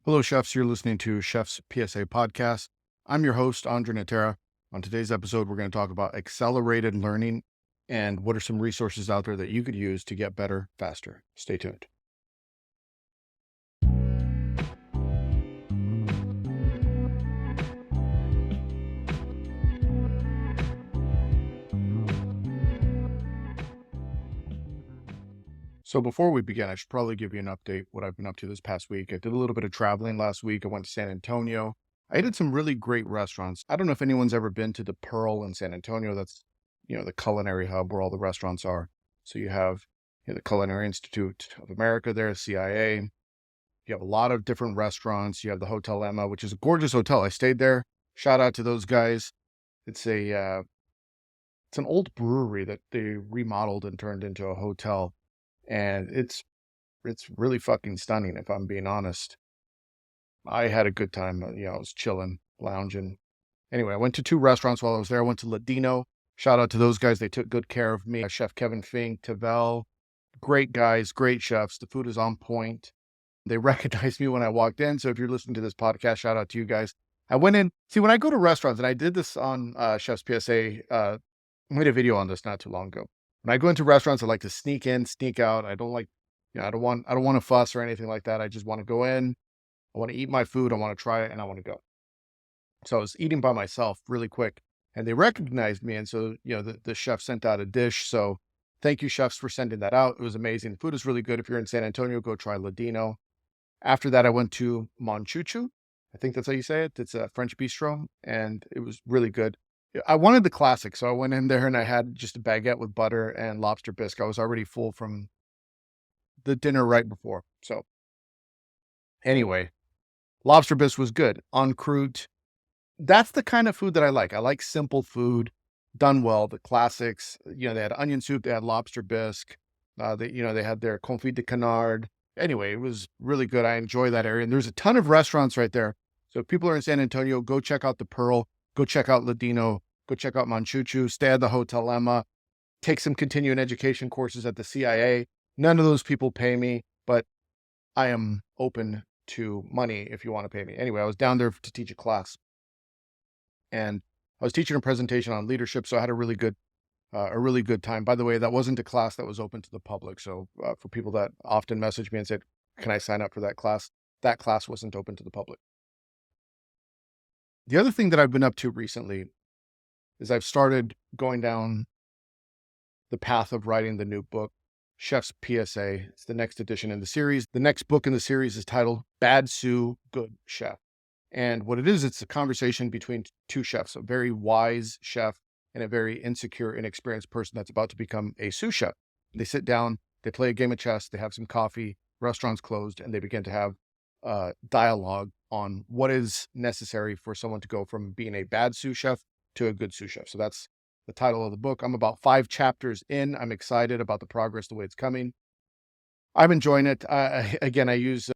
Hello, chefs. You're listening to Chef's PSA podcast. I'm your host, André Natera. On today's episode, we're going to talk about accelerated learning and what are some resources out there that you could use to get better faster. Stay tuned. So before we begin, I should probably give you an update what I've been up to this past week. I did a little bit of traveling last week. I went to San Antonio. I ate at some really great restaurants. I don't know if anyone's ever been to the Pearl in San Antonio. That's, the culinary hub where all the restaurants are. So you have the Culinary Institute of America there, CIA. You have a lot of different restaurants. You have the Hotel Emma, which is a gorgeous hotel. I stayed there. Shout out to those guys. It's an old brewery that they remodeled and turned into a hotel. And it's really fucking stunning, if I'm being honest. I had a good time. I was chilling, lounging. Anyway, I went to two restaurants while I was there. I went to Ladino. Shout out to those guys. They took good care of me. Chef Kevin Fink, Tavel, great guys, great chefs. The food is on point. They recognized me when I walked in. So if you're listening to this podcast, shout out to you guys. I went in. See, when I go to restaurants, and I did this on Chef's PSA, I made a video on this not too long ago. When I go into restaurants, I like to sneak in, sneak out. I don't like, I don't want to fuss or anything like that. I just want to go in. I want to eat my food. I want to try it, and I want to go. So I was eating by myself really quick, and they recognized me. And so, the chef sent out a dish. So thank you, chefs, for sending that out. It was amazing. The food is really good. If you're in San Antonio, go try Ladino. After that, I went to Chuchu. I think that's how you say it. It's a French bistro, and it was really good. I wanted the classic, so I went in there and I had just a baguette with butter and lobster bisque. I was already full from the dinner right before. So anyway, lobster bisque was good. En croûte. That's the kind of food that I like. I like simple food done well, the classics. They had onion soup, they had lobster bisque. They had their confit de canard. Anyway, it was really good. I enjoy that area. And there's a ton of restaurants right there. So if people are in San Antonio, go check out the Pearl, go check out Ladino, go check out Chuchu, stay at the Hotel Emma, take some continuing education courses at the CIA. None of those people pay me, but I am open to money if you want to pay me. Anyway, I was down there to teach a class, and I was teaching a presentation on leadership, so I had a really good time. By the way, that wasn't a class that was open to the public. So for people that often message me and said, can I sign up for that class wasn't open to the public. The other thing that I've been up to recently is I've started going down the path of writing the new book, Chef's PSA. It's the next edition in the series. The next book in the series is titled Bad Sous, Good Chef. And what it is, it's a conversation between two chefs, a very wise chef and a very insecure, inexperienced person that's about to become a sous chef. They sit down, they play a game of chess, they have some coffee, restaurant's closed, and they begin to have dialogue on what is necessary for someone to go from being a bad sous chef to a good sous chef. So that's the title of the book. I'm about 5 chapters in. I'm excited about the progress, the way it's coming. I'm enjoying it. Again, I use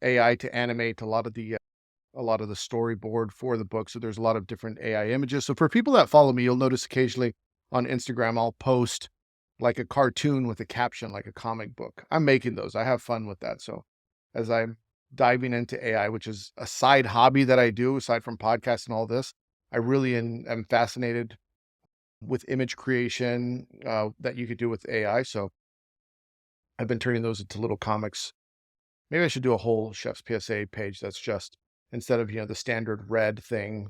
AI to animate a lot of the storyboard for the book. So there's a lot of different AI images. So for people that follow me, you'll notice occasionally on Instagram, I'll post like a cartoon with a caption, like a comic book. I'm making those. I have fun with that. So as I'm diving into AI, which is a side hobby that I do aside from podcasts and all this, I really am fascinated with image creation that you could do with AI. So I've been turning those into little comics. Maybe I should do a whole Chef's PSA page that's just, instead of, the standard red thing,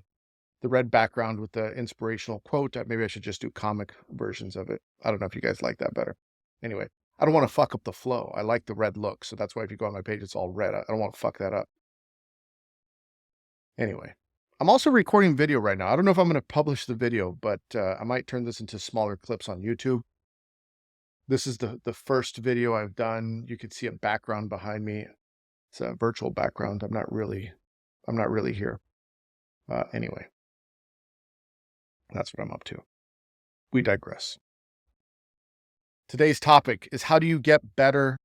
the red background with the inspirational quote, maybe I should just do comic versions of it. I don't know if you guys like that better. Anyway, I don't want to fuck up the flow. I like the red look. So that's why if you go on my page, it's all red. I don't want to fuck that up. Anyway, I'm also recording video right now. I don't know if I'm going to publish the video, but I might turn this into smaller clips on YouTube. This is the first video I've done. You can see a background behind me. It's a virtual background. I'm not really here. Anyway, that's what I'm up to. We digress. Today's topic is, how do you get better?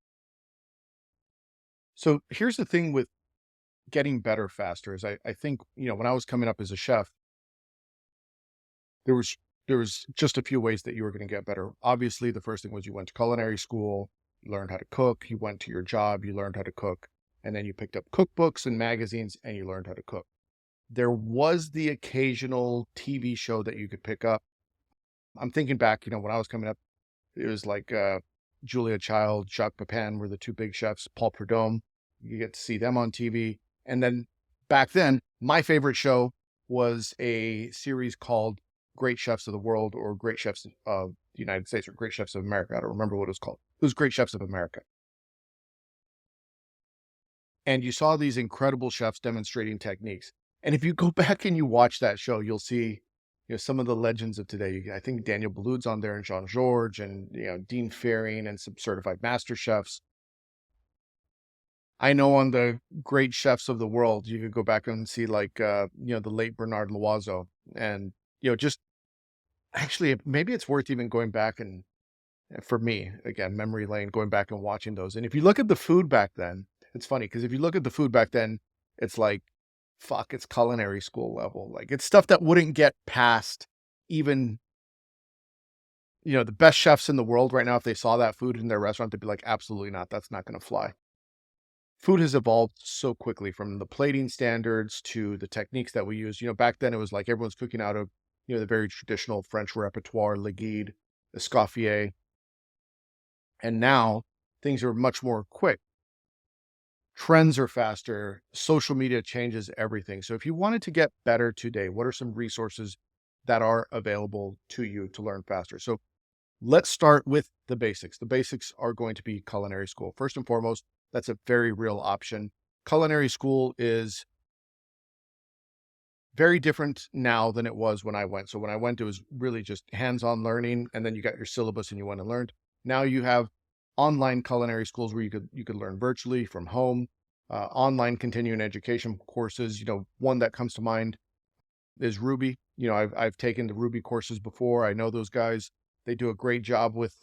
So here's the thing with getting better faster is I think, when I was coming up as a chef, there was just a few ways that you were going to get better. Obviously, the first thing was you went to culinary school, you learned how to cook, you went to your job, you learned how to cook. and then you picked up cookbooks and magazines and you learned how to cook. There was the occasional TV show that you could pick up. I'm thinking back, when I was coming up, it was like Julia Child, Jacques Pepin were the two big chefs, Paul Prudhomme. You get to see them on TV. And then back then, my favorite show was a series called Great Chefs of the World, or Great Chefs of the United States, or Great Chefs of America. I don't remember what it was called. It was Great Chefs of America. And you saw these incredible chefs demonstrating techniques. And if you go back and you watch that show, you'll see, some of the legends of today. I think Daniel Boulud's on there, and Jean-Georges, and, Dean Fearing, and some certified master chefs. I know on the Great Chefs of the World, you could go back and see like, the late Bernard Loiseau, and, just actually, maybe it's worth even going back and, for me, again, memory lane, going back and watching those. And if you look at the food back then, it's funny because if you look at the food back then, it's like, fuck, it's culinary school level. Like, it's stuff that wouldn't get past even, the best chefs in the world right now. If they saw that food in their restaurant, they'd be like, absolutely not. That's not going to fly. Food has evolved so quickly, from the plating standards to the techniques that we use. Back then it was like everyone's cooking out of, the very traditional French repertoire, Le Guide, Escoffier. And now things are much more quick. Trends are faster. Social media changes everything. So if you wanted to get better today, what are some resources that are available to you to learn faster? So let's start with the basics. The basics are going to be culinary school. First and foremost, that's a very real option. Culinary school is very different now than it was when I went. So when I went, it was really just hands-on learning, and then you got your syllabus and you went and learned. Now you have online culinary schools where you could learn virtually from home, online continuing education courses. One that comes to mind is Ruby. I've taken the Ruby courses before. I know those guys. They do a great job with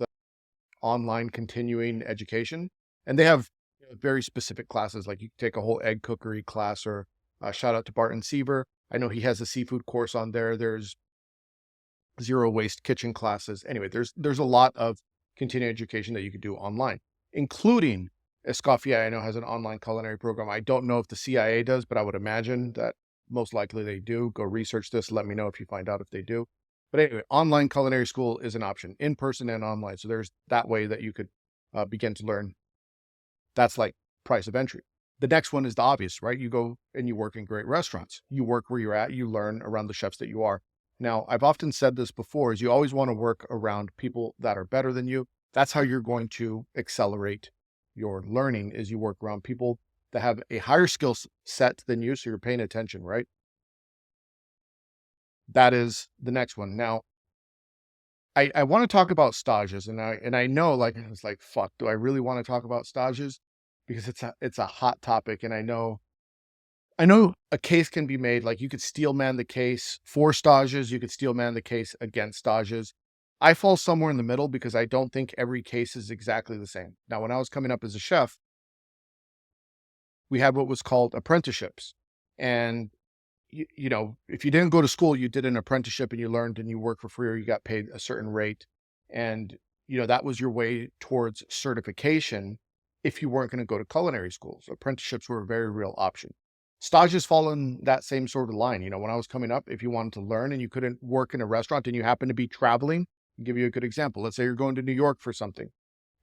online continuing education, and they have very specific classes. Like, you take a whole egg cookery class, or shout out to Barton Seaver. I know he has a seafood course on there. There's zero waste kitchen classes. Anyway, there's a lot of continuing education that you could do online, including Escoffier. I know has an online culinary program. I don't know if the CIA does, but I would imagine that most likely they do. Go research this. Let me know if you find out if they do. But anyway, online culinary school is an option, in person and online. So there's that way that you could begin to learn. That's like price of entry. The next one is the obvious, right? You go and you work in great restaurants. You work where you're at. You learn around the chefs that you are. Now, I've often said this before, is you always want to work around people that are better than you. That's how you're going to accelerate your learning, is you work around people that have a higher skill set than you, so you're paying attention, right? That is the next one. Now, I want to talk about stages, and I know, like, it's like, fuck, do I really want to talk about stages? Because it's a hot topic, and I know a case can be made. Like, you could steel man the case for stages, you could steel man the case against stages. I fall somewhere in the middle because I don't think every case is exactly the same. Now, when I was coming up as a chef, we had what was called apprenticeships. And if you didn't go to school, you did an apprenticeship and you learned and you worked for free, or you got paid a certain rate. And, that was your way towards certification if you weren't going to go to culinary schools. Apprenticeships were a very real option. Stages fall in that same sort of line. When I was coming up, if you wanted to learn and you couldn't work in a restaurant and you happen to be traveling, I'll give you a good example. Let's say you're going to New York for something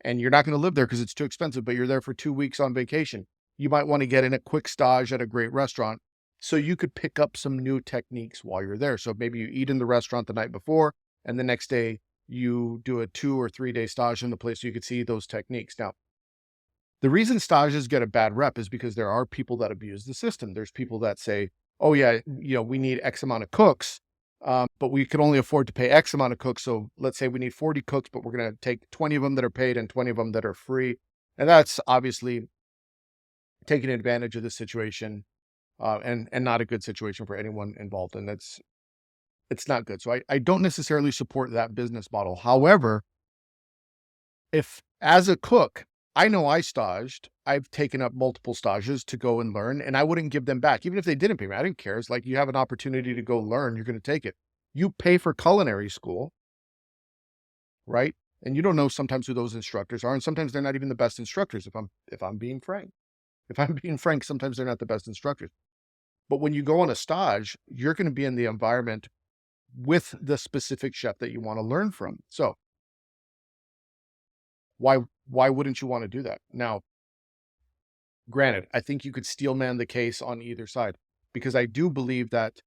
and you're not going to live there because it's too expensive, but you're there for 2 weeks on vacation. You might want to get in a quick stage at a great restaurant so you could pick up some new techniques while you're there. So maybe you eat in the restaurant the night before, and the next day you do a 2 or 3 day stage in the place so you could see those techniques. Now, the reason stages get a bad rep is because there are people that abuse the system. There's people that say, oh yeah, we need X amount of cooks, but we can only afford to pay X amount of cooks. So let's say we need 40 cooks, but we're going to take 20 of them that are paid and 20 of them that are free. And that's obviously taking advantage of the situation, and not a good situation for anyone involved. And it's not good. So I don't necessarily support that business model. However, if as a cook, I know I staged, I've taken up multiple stages to go and learn, and I wouldn't give them back. Even if they didn't pay me, I didn't care. It's like, you have an opportunity to go learn, you're going to take it. You pay for culinary school, right? And you don't know sometimes who those instructors are. And sometimes they're not even the best instructors, if I'm being frank. If I'm being frank, sometimes they're not the best instructors. But when you go on a stage, you're going to be in the environment with the specific chef that you want to learn from. So why why wouldn't you want to do that? Now, granted, I think you could steelman the case on either side because I do believe that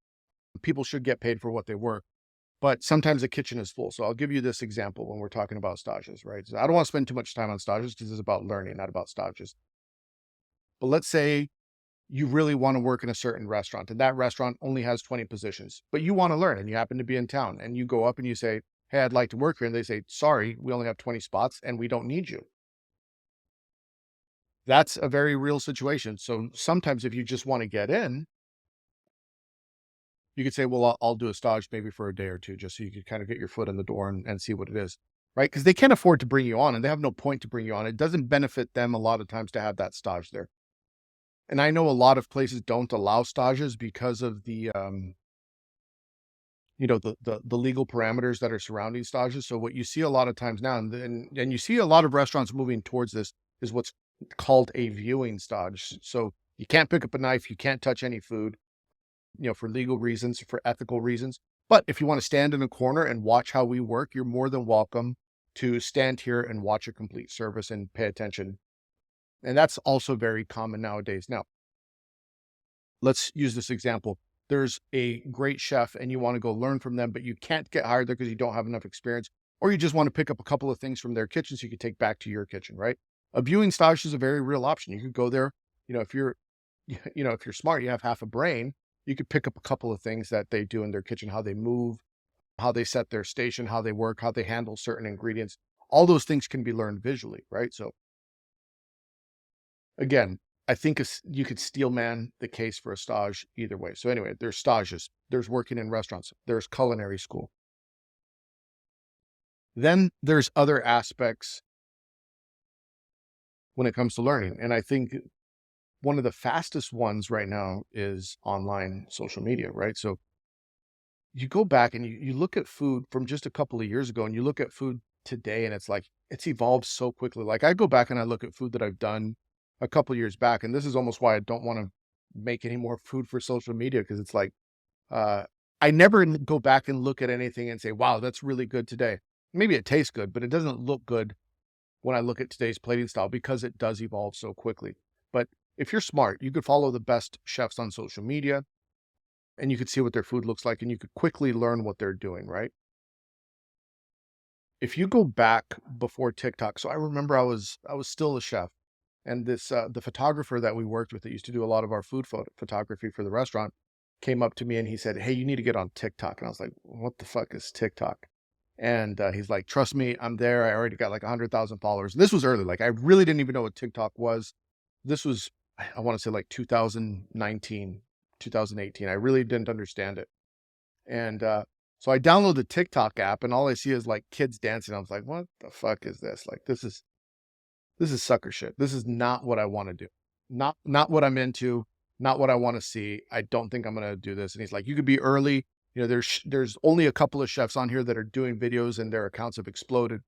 people should get paid for what they work. But sometimes the kitchen is full. So I'll give you this example when we're talking about stages, right? So I don't want to spend too much time on stages because it's about learning, not about stages. But let's say you really want to work in a certain restaurant and that restaurant only has 20 positions, but you want to learn and you happen to be in town and you go up and you say, hey, I'd like to work here. And they say, sorry, we only have 20 spots and we don't need you. That's a very real situation. So sometimes if you just want to get in, you could say, well, I'll do a stage maybe for a day or two, just so you could kind of get your foot in the door and see what it is, right? Because they can't afford to bring you on and they have no point to bring you on. It doesn't benefit them a lot of times to have that stage there. And I know a lot of places don't allow stages because of the, the legal parameters that are surrounding stages. So what you see a lot of times now, and you see a lot of restaurants moving towards this, is what's called a viewing stage. So you can't pick up a knife, you can't touch any food, for legal reasons, for ethical reasons. But if you want to stand in a corner and watch how we work, you're more than welcome to stand here and watch a complete service and pay attention. And that's also very common nowadays. Now, let's use this example. There's a great chef and you want to go learn from them, but you can't get hired there because you don't have enough experience, or you just want to pick up a couple of things from their kitchen so you can take back to your kitchen, right? A viewing stage is a very real option. You could go there, if you're, if you're smart, you have half a brain, you could pick up a couple of things that they do in their kitchen, how they move, how they set their station, how they work, how they handle certain ingredients. All those things can be learned visually, right? So again, I think you could steelman the case for a stage either way. So anyway, there's stages, there's working in restaurants, there's culinary school. Then there's other aspects when it comes to learning. And I think one of the fastest ones right now is online social media, right? So you go back and you look at food from just a couple of years ago and you look at food today and it's like, it's evolved so quickly. Like I go back and I look at food that I've done a couple of years back. And this is almost why I don't want to make any more food for social media. Cause it's like, uh, I never go back and look at anything and say, wow, that's really good today. Maybe it tastes good, but it doesn't look good when I look at today's plating style because it does evolve so quickly. But if you're smart, you could follow the best chefs on social media and you could see what their food looks like and you could quickly learn what they're doing, right? If you go back before TikTok, so I remember I was still a chef and this the photographer that we worked with that used to do a lot of our food photography for the restaurant came up to me and he said, "Hey, you need to get on TikTok." And I was like, "What the fuck is TikTok?" And he's like, "Trust me, I'm there. I already got like 100,000 followers." This was early. Like I really didn't even know what TikTok was. This was, I want to say like 2019, 2018. I really didn't understand it. And so I download the TikTok app and all I see is like kids dancing. I was like, what the fuck is this? Like, this is sucker shit. This is not what I want to do. Not what I'm into, not what I want to see. I don't think I'm going to do this. And he's like, you could be early. There's only a couple of chefs on here that are doing videos and their accounts have exploded.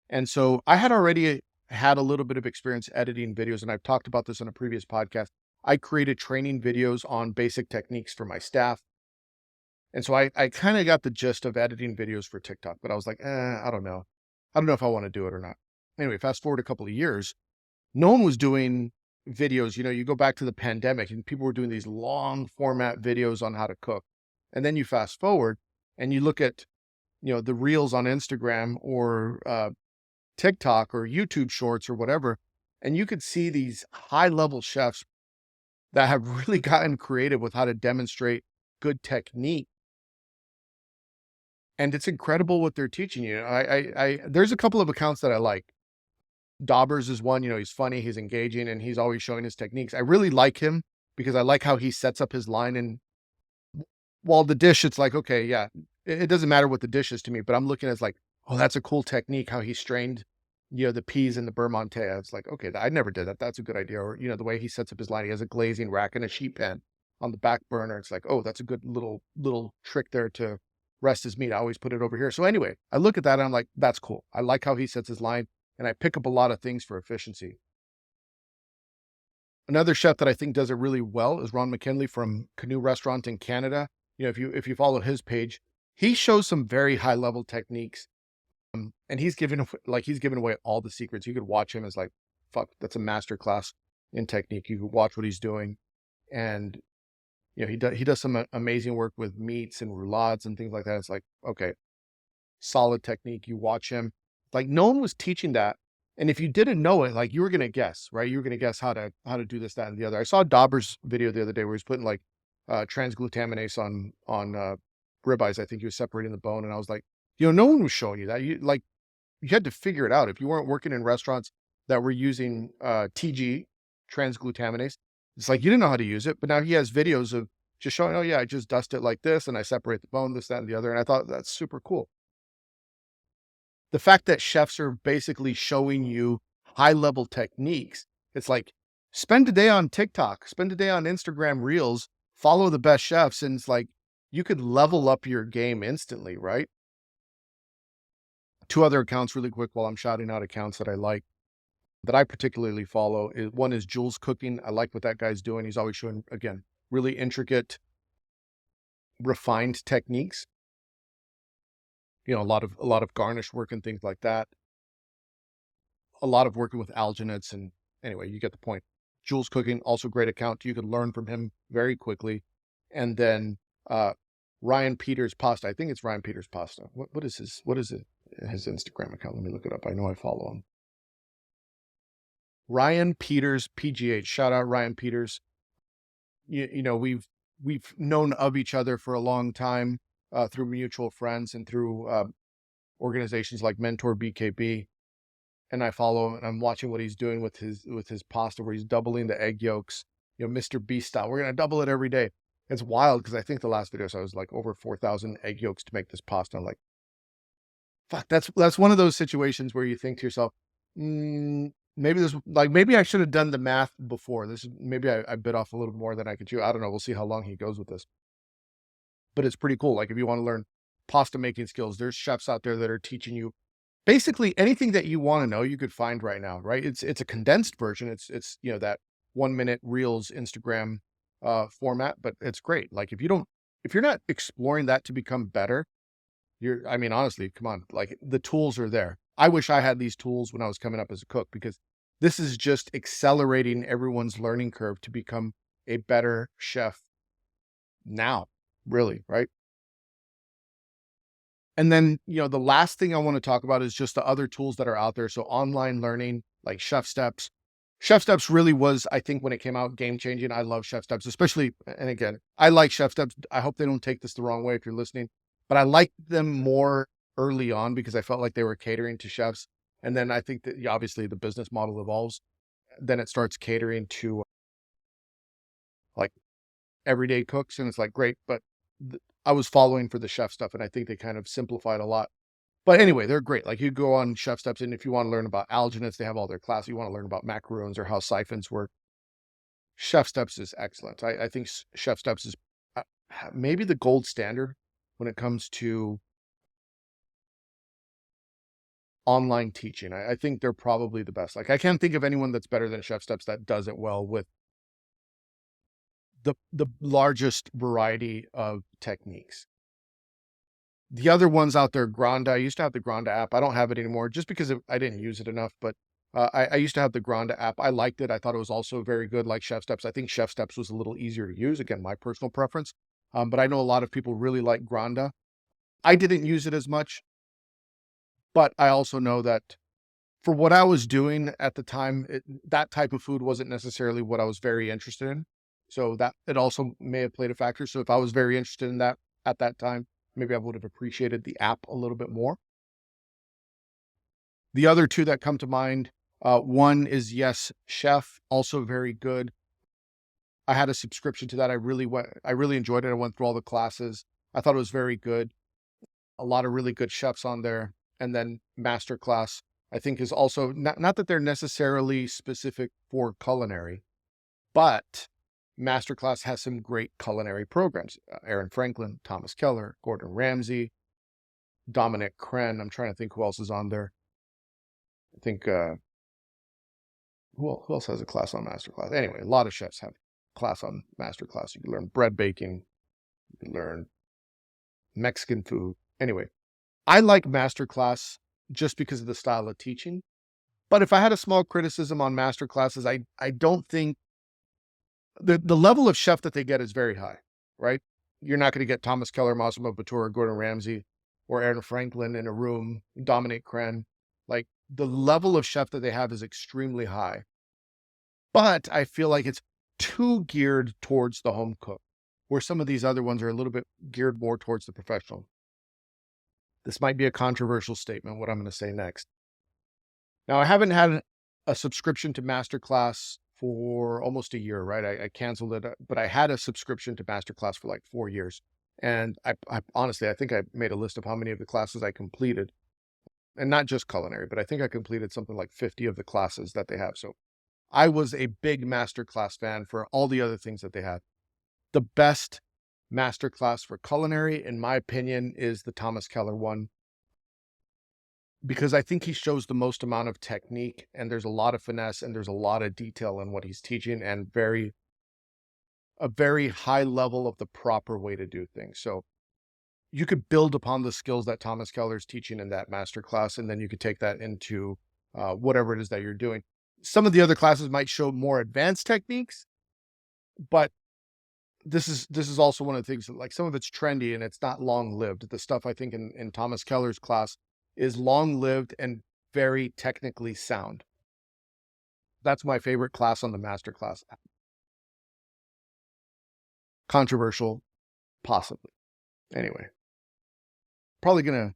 And so I had already had a little bit of experience editing videos, and I've talked about this on a previous podcast. I created training videos on basic techniques for my staff. And so I kind of got the gist of editing videos for TikTok, but I was like, I don't know. I don't know if I want to do it or not. Anyway, fast forward a couple of years, no one was doing videos. You go back to the pandemic and people were doing these long format videos on how to cook. And then you fast forward and you look at, the reels on Instagram or TikTok or YouTube shorts or whatever, and you could see these high level chefs that have really gotten creative with how to demonstrate good technique. And it's incredible what they're teaching you. There's a couple of accounts that I like. Daubers is one, he's funny, he's engaging, and he's always showing his techniques. I really like him because I like how he sets up his line. And while the dish, it's like, okay, yeah, it doesn't matter what the dish is to me, but I'm looking at it as like, oh, that's a cool technique, how he strained, the peas in the beurre montet. It's like, okay, I never did that. That's a good idea. Or, the way he sets up his line, he has a glazing rack and a sheet pan on the back burner. It's like, oh, that's a good little trick there to rest his meat. I always put it over here. So anyway, I look at that and I'm like, that's cool. I like how he sets his line and I pick up a lot of things for efficiency. Another chef that I think does it really well is Ron McKinley from Canoe Restaurant in Canada. You know, if you follow his page, he shows some very high level techniques, and he's giving away all the secrets. You could watch him as like, fuck, that's a master class in technique. You could watch what he's doing, and you know he does some amazing work with meats and roulades and things like that. It's like, okay, solid technique. You watch him, like no one was teaching that. And if you didn't know it, like you were gonna guess, right? You were gonna guess how to do this, that, and the other. I saw Dauber's video the other day where he's putting like transglutaminase on ribeyes. I think he was separating the bone, and I was like, you know, no one was showing you that. You had to figure it out. If you weren't working in restaurants that were using TG, transglutaminase, it's like you didn't know how to use it. But now he has videos of just showing, oh yeah, I just dust it like this and I separate the bone, this, that, and the other. And I thought that's super cool. The fact that chefs are basically showing you high level techniques, it's like spend a day on TikTok, spend a day on Instagram Reels, follow the best chefs, and it's like you could level up your game instantly, right? Two other accounts really quick while I'm shouting out accounts that I like, that I particularly follow. One is Jules Cooking. I like what that guy's doing. He's always showing, again, really intricate, refined techniques. You know, a lot of garnish work and things like that. A lot of working with alginates, and anyway, you get the point. Jules Cooking, also great account. You can learn from him very quickly. And then Ryan Peters Pasta. I think it's Ryan Peters Pasta. What is his Instagram account? Let me look it up. I know I follow him. Ryan Peters PGH. Shout out Ryan Peters. You know, we've known of each other for a long time through mutual friends and through organizations like Mentor BKB. And I follow him, and I'm watching what he's doing with his pasta, where he's doubling the egg yolks, you know, Mr. Beast style. We're gonna double it every day. It's wild because I think the last video, so I was like over 4,000 egg yolks to make this pasta. I'm like, fuck, that's one of those situations where you think to yourself, maybe I should have done the math before. Maybe I bit off a little more than I could chew. I don't know. We'll see how long he goes with this. But it's pretty cool. Like if you want to learn pasta making skills, there's chefs out there that are teaching you basically anything that you want to know. You could find right now, right? It's a condensed version. It's you know, that 1 minute reels Instagram format, but it's great. Like if you're not exploring that to become better, I mean, honestly, come on, like the tools are there. I wish I had these tools when I was coming up as a cook, because this is just accelerating everyone's learning curve to become a better chef now, really, right? And then, you know, the last thing I want to talk about is just the other tools that are out there. So online learning, like Chef Steps. Chef Steps really was, I think when it came out, game changing. I love Chef Steps, especially, and again, I like Chef Steps. I hope they don't take this the wrong way if you're listening, but I liked them more early on because I felt like they were catering to chefs. And then I think that obviously the business model evolves. Then it starts catering to like everyday cooks. And it's like, great. But I was following for the chef stuff, and I think they kind of simplified a lot. But anyway, they're great. Like you go on Chef Steps, and if you want to learn about alginates, they have all their classes. You want to learn about macaroons or how siphons work, Chef Steps is excellent. I think Chef Steps is maybe the gold standard when it comes to online teaching. I think they're probably the best. Like I can't think of anyone that's better than Chef Steps that does it well with the largest variety of techniques. The other ones out there, Granda. I used to have the Granda app. I don't have it anymore just because I didn't use it enough. But I used to have the Granda app. I liked it. I thought it was also very good, like Chef Steps. I think Chef Steps was a little easier to use. Again, my personal preference. But I know a lot of people really like Granda. I didn't use it as much, but I also know that for what I was doing at the time, that type of food wasn't necessarily what I was very interested in. So that it also may have played a factor. So if I was very interested in that at that time, maybe I would have appreciated the app a little bit more. The other two that come to mind, one is Yes Chef, also very good. I had a subscription to that. I really enjoyed it. I went through all the classes. I thought it was very good. A lot of really good chefs on there. And then Masterclass, I think, is also not that they're necessarily specific for culinary, but Masterclass has some great culinary programs. Aaron Franklin, Thomas Keller, Gordon Ramsay, Dominic Crenn. I'm trying to think who else is on there. I think who else has a class on Masterclass? Anyway, a lot of chefs have class on Masterclass. You can learn bread baking. You can learn Mexican food. Anyway, I like Masterclass just because of the style of teaching. But if I had a small criticism on Masterclasses, I don't think the level of chef that they get is very high, right? You're not going to get Thomas Keller, Massimo Bottura, Gordon Ramsay, or Aaron Franklin in a room, Dominic Crenn. Like, the level of chef that they have is extremely high. But I feel like it's too geared towards the home cook, where some of these other ones are a little bit geared more towards the professional. This might be a controversial statement, what I'm going to say next. Now, I haven't had a subscription to Masterclass for almost a year, right? I canceled it, but I had a subscription to Masterclass for like 4 years. And I honestly, I think I made a list of how many of the classes I completed, and not just culinary, but I think I completed something like 50 of the classes that they have. So I was a big Masterclass fan for all the other things that they had. The best Masterclass for culinary, in my opinion, is the Thomas Keller one, because I think he shows the most amount of technique, and there's a lot of finesse, and there's a lot of detail in what he's teaching, and a very high level of the proper way to do things. So you could build upon the skills that Thomas Keller is teaching in that masterclass, and then you could take that into whatever it is that you're doing. Some of the other classes might show more advanced techniques, but this is also one of the things that, like, some of it's trendy and it's not long-lived. The stuff I think in Thomas Keller's class is long-lived and very technically sound. That's my favorite class on the Masterclass. Controversial, possibly. Anyway, probably gonna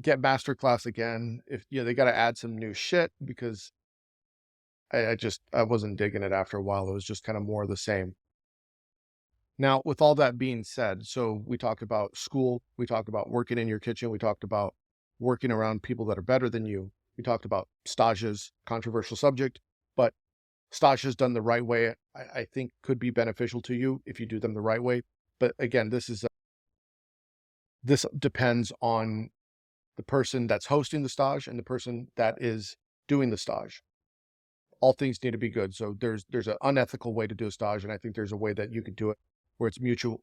get Masterclass again. If they got to add some new shit, because I wasn't digging it after a while. It was just kind of more of the same. Now, with all that being said, so we talked about school, we talked about working in your kitchen, we talked about working around people that are better than you, we talked about stages, controversial subject, but stages done the right way, I think could be beneficial to you if you do them the right way. But again, this depends on the person that's hosting the stage and the person that is doing the stage. All things need to be good. So there's an unethical way to do a stage, and I think there's a way that you could do it where it's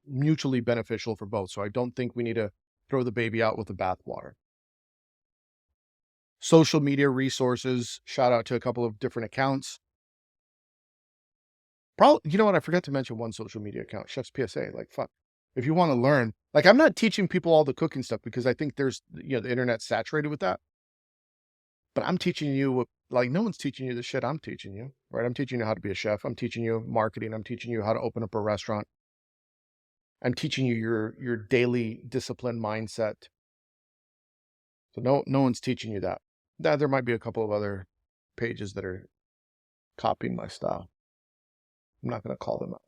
mutually beneficial for both. So I don't think we need to throw the baby out with the bathwater. Social media resources, shout out to a couple of different accounts. Probably, you know what? I forgot to mention one social media account, Chef's PSA. Like, fuck. If you want to learn, like, I'm not teaching people all the cooking stuff because I think there's, the internet's saturated with that. But I'm teaching you, like, no one's teaching you the shit I'm teaching you, right? I'm teaching you how to be a chef. I'm teaching you marketing. I'm teaching you how to open up a restaurant. I'm teaching you your daily discipline mindset. So no one's teaching you that. There might be a couple of other pages that are copying my style. I'm not going to call them out.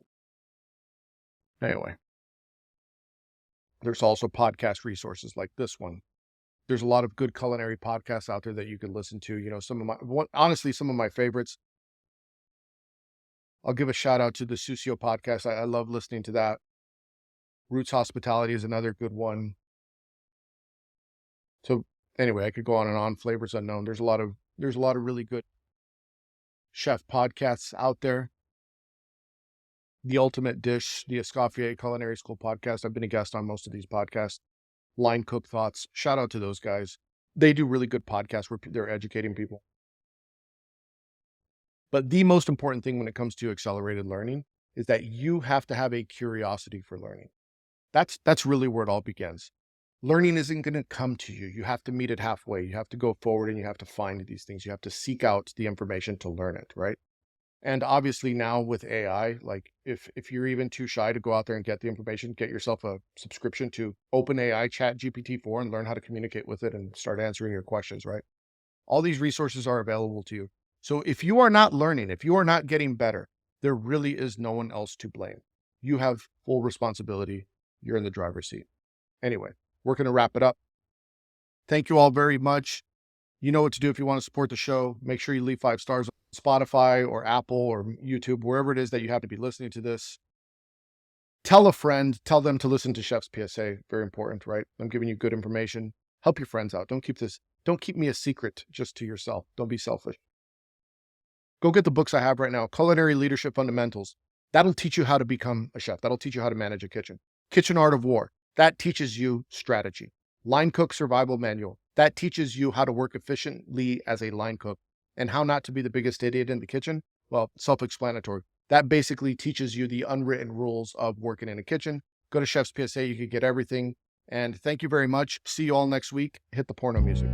Anyway, there's also podcast resources like this one. There's a lot of good culinary podcasts out there that you could listen to. Honestly, some of my favorites. I'll give a shout out to the Susio podcast. I love listening to that. Roots Hospitality is another good one. So anyway, I could go on and on. Flavors Unknown. There's a lot of really good chef podcasts out there. The Ultimate Dish, the Escoffier Culinary School podcast. I've been a guest on most of these podcasts. Line Cook Thoughts. Shout out to those guys. They do really good podcasts where they're educating people. But the most important thing when it comes to accelerated learning is that you have to have a curiosity for learning. That's really where it all begins. Learning isn't going to come to you. You have to meet it halfway. You have to go forward and you have to find these things. You have to seek out the information to learn it, right? And obviously now with AI, like, if you're even too shy to go out there and get the information, get yourself a subscription to OpenAI ChatGPT-4 and learn how to communicate with it and start answering your questions, right? All these resources are available to you. So if you are not learning, if you are not getting better, there really is no one else to blame. You have full responsibility. You're in the driver's seat. Anyway, we're going to wrap it up. Thank you all very much. You know what to do if you want to support the show. Make sure you leave 5 stars on Spotify or Apple or YouTube, wherever it is that you happen to be listening to this. Tell a friend, tell them to listen to Chef's PSA. Very important, right? I'm giving you good information. Help your friends out. Don't keep me a secret just to yourself. Don't be selfish. Go get the books I have right now, Culinary Leadership Fundamentals. That'll teach you how to become a chef. That'll teach you how to manage a kitchen. Kitchen Art of War. That teaches you strategy. Line Cook Survival Manual. That teaches you how to work efficiently as a line cook and how not to be the biggest idiot in the kitchen. Well, self-explanatory. That basically teaches you the unwritten rules of working in a kitchen. Go to Chef's PSA. You can get everything. And thank you very much. See you all next week. Hit the porno music.